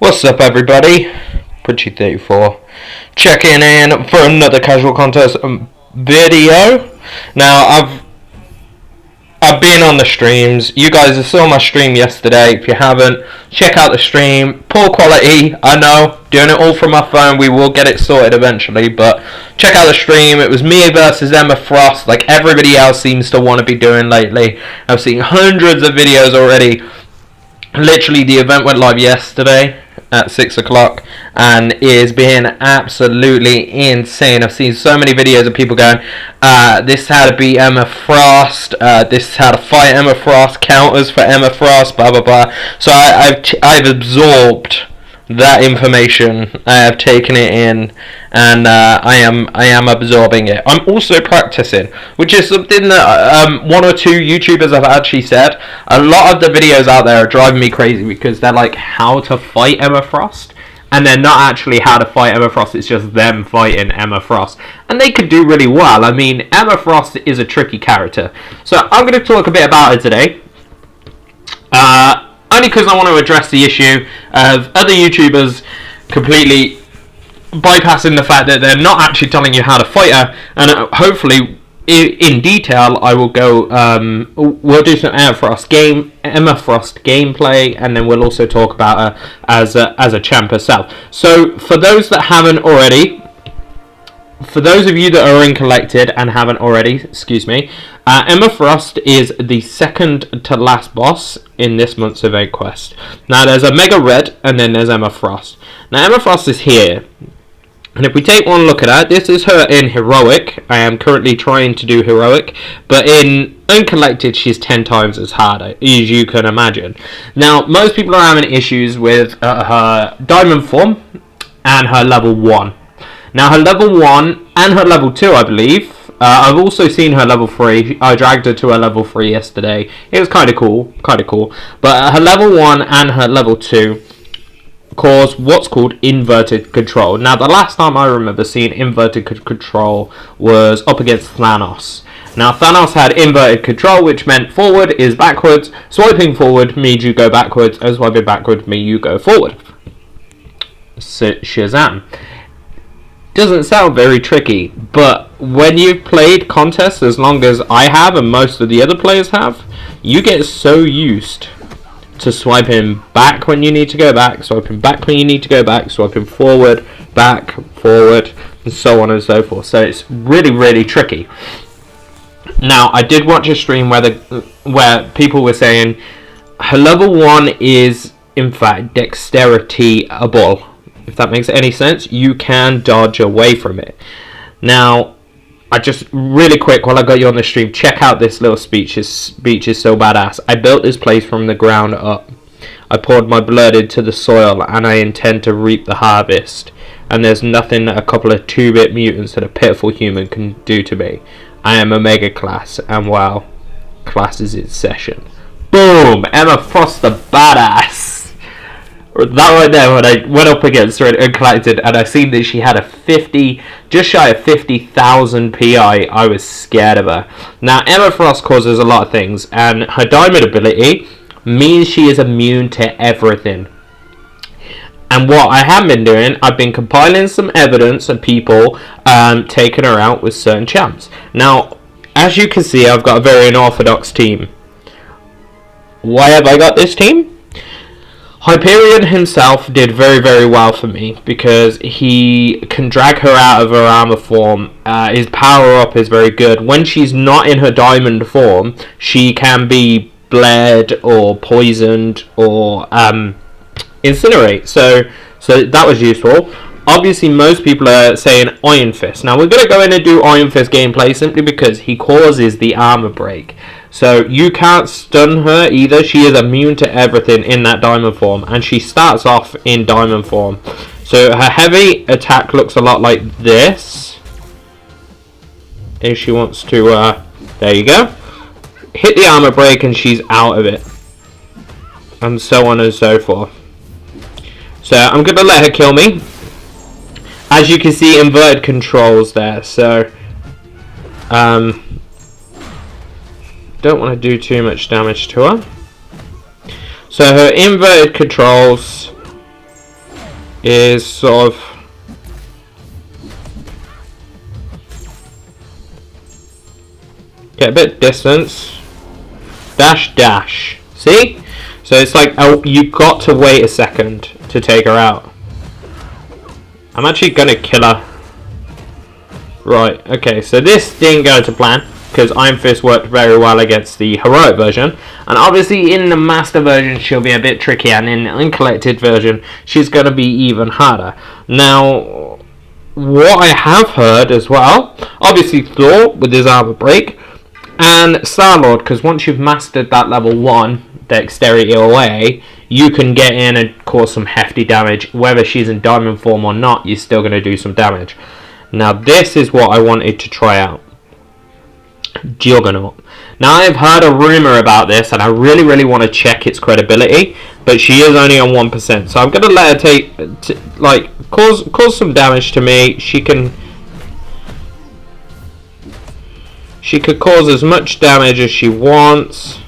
What's up, everybody? Pritchie34 checking in for another casual contest video. Now, I've been on the streams. You guys saw my stream yesterday. If you haven't, check out the stream. Poor quality, I know. Doing it all from my phone. We will get it sorted eventually, but check out the stream. It was me versus Emma Frost, like everybody else seems to want to be doing lately. I've seen hundreds of videos already. Literally, the event went live yesterday at 6 o'clock and is being absolutely insane. I've seen so many videos of people going, this is how to beat Emma Frost, this is how to fight Emma Frost, counters for Emma Frost, blah blah blah. So I've absorbed that information. I have taken it in, and I am absorbing it. I'm also practicing, which is something that one or two YouTubers have actually said. A lot of the videos out there are driving me crazy because they're like how to fight Emma Frost, and they're not actually how to fight Emma Frost. It's just them fighting Emma Frost, and they could do really well. I mean, Emma Frost is a tricky character, so I'm going to talk a bit about her today. Only because I want to address the issue of other YouTubers completely bypassing the fact that they're not actually telling you how to fight her, and hopefully in detail I will go, we'll do some Emma Frost gameplay, and then we'll also talk about her as a champ herself. So for those that haven't already, for those of you that are in Collected and haven't already, excuse me, Emma Frost is the second to last boss in this month's event quest. Now there's a Mega Red and then there's Emma Frost. Now Emma Frost is here, and if we take one look at her, this is her in Heroic. I am currently trying to do Heroic, but in Uncollected she's 10 times as hard as you can imagine. Now most people are having issues with her Diamond form and her level 1. Now her level 1 and her level 2, I believe. I've also seen her level 3. I dragged her to her level 3 yesterday. It was kind of cool. But her level 1 and her level 2 cause what's called inverted control. Now the last time I remember seeing inverted control was up against Thanos. Now Thanos had inverted control, which meant forward is backwards. Swiping forward means you go backwards, and swiping backwards means you go forward. So, Shazam. Doesn't sound very tricky, but when you've played contests as long as I have and most of the other players have, you get so used to swiping back when you need to go back, swiping back when you need to go back, swiping forward, back, forward, and so on and so forth. So it's really, really tricky. Now, I did watch a stream where people were saying her level 1 is, in fact, dexterity-able. If that makes any sense, you can dodge away from it. Now, I just really quick while I got you on the stream, check out this little speech. This speech is so badass. I built this place from the ground up. I poured my blood into the soil, and I intend to reap the harvest. And there's nothing that a couple of 2-bit mutants and a pitiful human can do to me. I am Omega class, and wow, class is in session. Boom! Emma Frost the badass. That right there, when I went up against her in Uncollected and I seen that she had a 50, just shy of 50,000 PI, I was scared of her. Now, Emma Frost causes a lot of things, and her diamond ability means she is immune to everything. And what I have been doing, I've been compiling some evidence of people taking her out with certain champs. Now, as you can see, I've got a very unorthodox team. Why have I got this team? Hyperion himself did very, very well for me because he can drag her out of her armor form. His power up is very good. When she's not in her diamond form, she can be bled or poisoned or incinerate. So that was useful. Obviously, most people are saying Iron Fist. Now, we're going to go in and do Iron Fist gameplay simply because he causes the armor break. So you can't stun her either. She is immune to everything in that diamond form, and she starts off in diamond form. So her heavy attack looks a lot like this. If she wants to, there you go. Hit the armor break and she's out of it. And so on and so forth. So I'm going to let her kill me. As you can see, inverted controls there. So, don't want to do too much damage to her. So her inverted controls is sort of get a bit of distance, dash dash, see? So it's like, oh, you've got to wait a second to take her out. I'm actually gonna kill her. Right, okay, so this didn't go to plan because Iron Fist worked very well against the heroic version, and obviously in the master version she'll be a bit tricky, and in the uncollected version she's going to be even harder. Now, what I have heard as well, obviously Thor with his armor break, and Star-Lord, because once you've mastered that level 1 dexterity away, you can get in and cause some hefty damage. Whether she's in diamond form or not, you're still going to do some damage. Now this is what I wanted to try out. Juggernaut. Now I've heard a rumour about this, and I really want to check its credibility, but she is only on 1%, so I'm going to let her cause some damage to me. She could cause as much damage as she wants,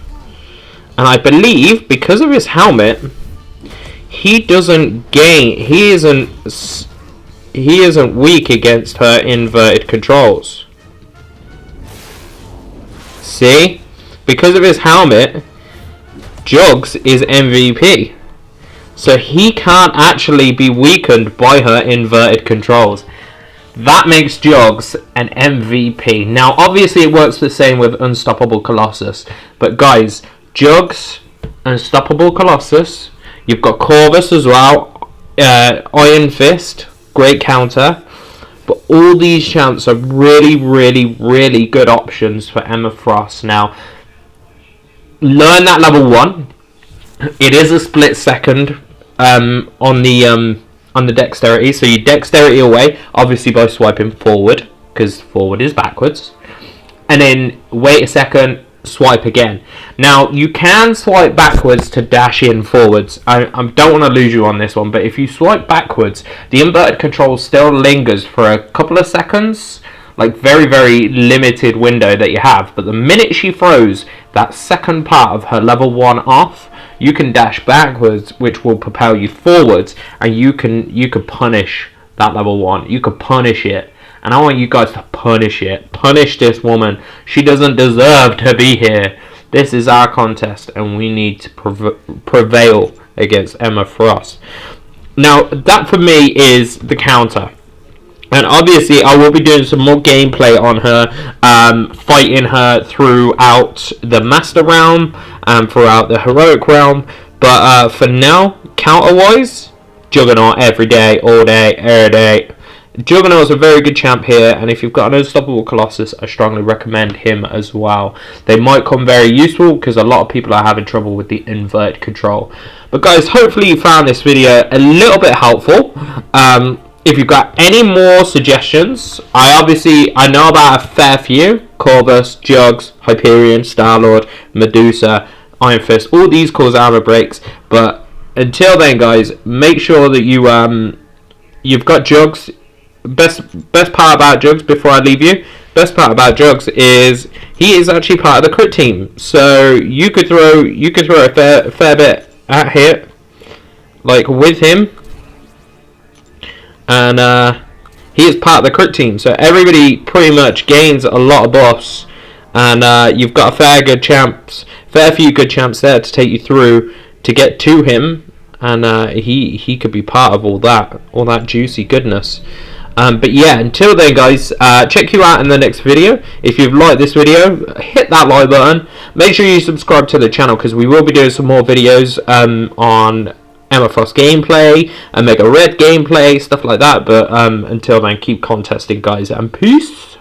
and I believe because of his helmet, he doesn't gain. He isn't weak against her inverted controls. See? Because of his helmet, Jugs is MVP. So he can't actually be weakened by her inverted controls. That makes Jugs an MVP. Now, obviously it works the same with Unstoppable Colossus. But guys, Jugs, Unstoppable Colossus, you've got Corvus as well, Iron Fist, great counter. But all these champs are really good options for Emma Frost. Now, learn that level 1. It is a split second on the dexterity. So you dexterity away, obviously by swiping forward, because forward is backwards. And then wait a second, swipe again. Now, you can swipe backwards to dash in forwards. I don't want to lose you on this one, but if you swipe backwards, the inverted control still lingers for a couple of seconds, like very limited window that you have. But the minute she throws that second part of her level 1 off, you can dash backwards, which will propel you forwards, and you could punish that level 1. You could punish it. And I want you guys to punish it. Punish this woman. She doesn't deserve to be here. This is our contest, and we need to prevail against Emma Frost. Now, that for me is the counter. And obviously, I will be doing some more gameplay on her, fighting her throughout the Master Realm and throughout the Heroic Realm. But for now, counter-wise, Juggernaut every day, all day, every day. Juggernaut is a very good champ here, and if you've got an Unstoppable Colossus, I strongly recommend him as well. They might come very useful because a lot of people are having trouble with the inverted control. But guys, hopefully you found this video a little bit helpful. If you've got any more suggestions, I know about a fair few. Corvus, Jugs, Hyperion, Star-Lord, Medusa, Iron Fist, all these cause armor breaks. But until then, guys, make sure that you've got Jugs. Best part about Jugs, before I leave you, best part about Jugs is he is actually part of the crit team. So you could throw a fair bit at here, like with him, and he is part of the crit team. So everybody pretty much gains a lot of buffs, and you've got a fair few good champs there to take you through to get to him, and he could be part of all that juicy goodness. But yeah, until then guys, check you out in the next video. If you've liked this video, hit that like button. Make sure you subscribe to the channel, because we will be doing some more videos on Emma Frost gameplay, and Mega Red gameplay, stuff like that. But until then, keep contesting guys, and peace.